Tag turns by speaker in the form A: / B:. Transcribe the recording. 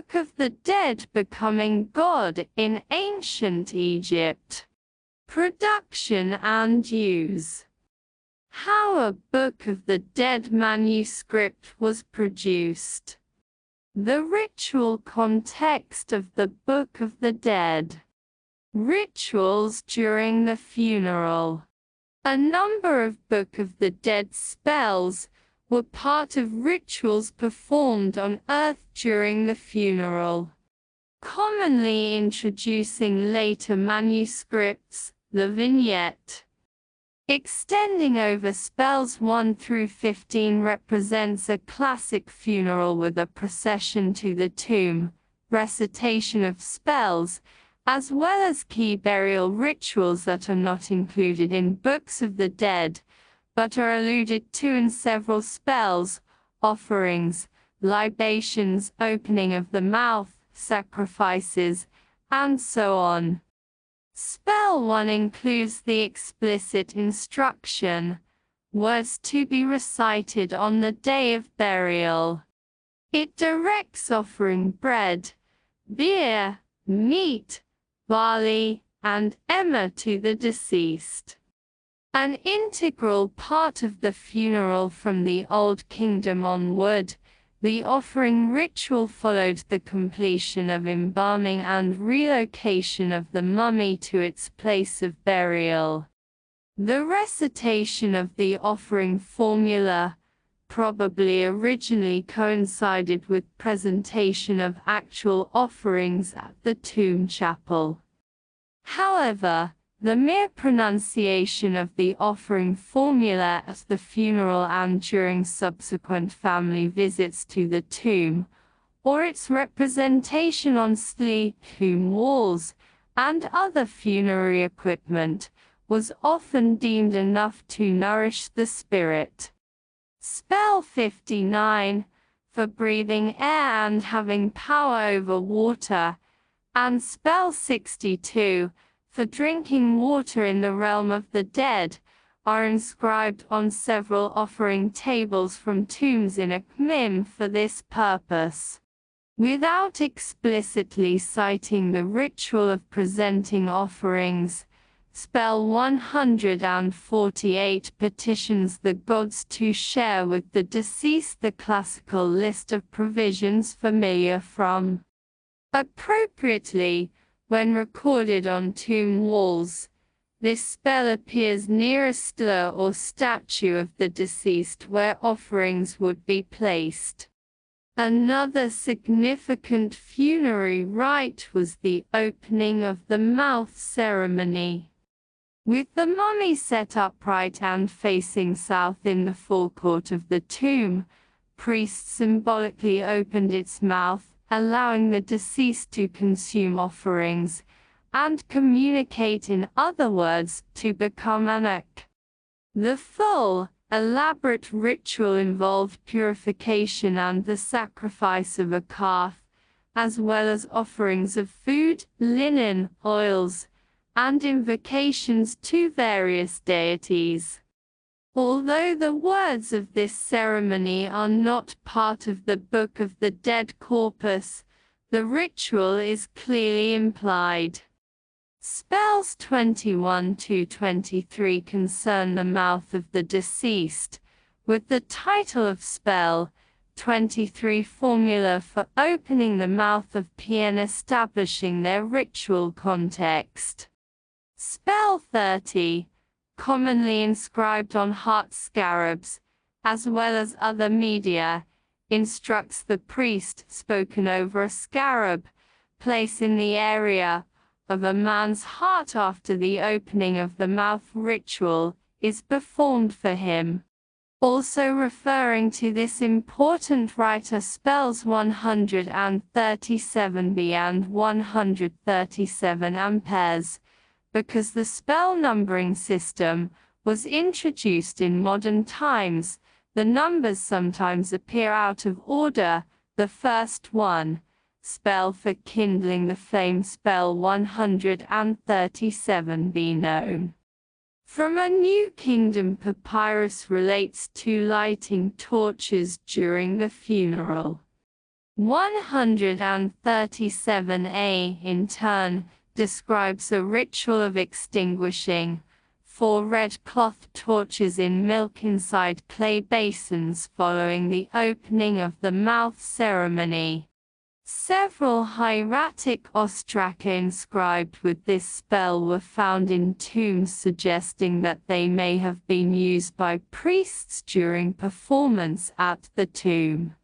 A: Book of the Dead becoming God in ancient Egypt. Production and use. How a Book of the Dead manuscript was produced. The ritual context of the Book of the Dead. Rituals during the funeral. A number of Book of the Dead spells were part of rituals performed on Earth during the funeral, commonly introducing later manuscripts, the vignette. Extending over spells 1 through 15 represents a classic funeral with a procession to the tomb, recitation of spells, as well as key burial rituals that are not included in Books of the Dead, but are alluded to in several spells, offerings, libations, opening of the mouth, sacrifices, and so on. Spell 1 includes the explicit instruction, words to be recited on the day of burial. It directs offering bread, beer, meat, barley, and emmer to the deceased. An integral part of the funeral from the Old Kingdom onward, the offering ritual followed the completion of embalming and relocation of the mummy to its place of burial. The recitation of the offering formula probably originally coincided with presentation of actual offerings at the tomb chapel. However, the mere pronunciation of the offering formula at the funeral and during subsequent family visits to the tomb, or its representation on tomb walls and other funerary equipment, was often deemed enough to nourish the spirit. Spell 59, for breathing air and having power over water, and Spell 62, for drinking water in the realm of the dead, are inscribed on several offering tables from tombs in Akhmim for this purpose. Without explicitly citing the ritual of presenting offerings, Spell 148 petitions the gods to share with the deceased the classical list of provisions familiar from. Appropriately, when recorded on tomb walls, this spell appears near a stela or statue of the deceased where offerings would be placed. Another significant funerary rite was the opening of the mouth ceremony. With the mummy set upright and facing south in the forecourt of the tomb, priests symbolically opened its mouth, allowing the deceased to consume offerings, and communicate, in other words, to become Anak. The full, elaborate ritual involved purification and the sacrifice of a calf, as well as offerings of food, linen, oils, and invocations to various deities. Although the words of this ceremony are not part of the Book of the Dead corpus, the ritual is clearly implied. Spells 21 to 23 concern the mouth of the deceased, with the title of spell 23 formula for opening the mouth of Pien establishing their ritual context. Spell 30, commonly inscribed on heart scarabs, as well as other media, instructs the priest, spoken over a scarab, place in the area of a man's heart after the opening of the mouth ritual is performed for him. Also referring to this important rite are spells 137b and 137 amperes, because the spell numbering system was introduced in modern times. The numbers sometimes appear out of order. The first one, spell for kindling the flame, spell 137b known from a New Kingdom papyrus, relates to lighting torches during the funeral. 137a in turn describes a ritual of extinguishing 4 red cloth torches in milk inside clay basins following the opening of the mouth ceremony. Several hieratic ostraka inscribed with this spell were found in tombs, suggesting that they may have been used by priests during performance at the tomb.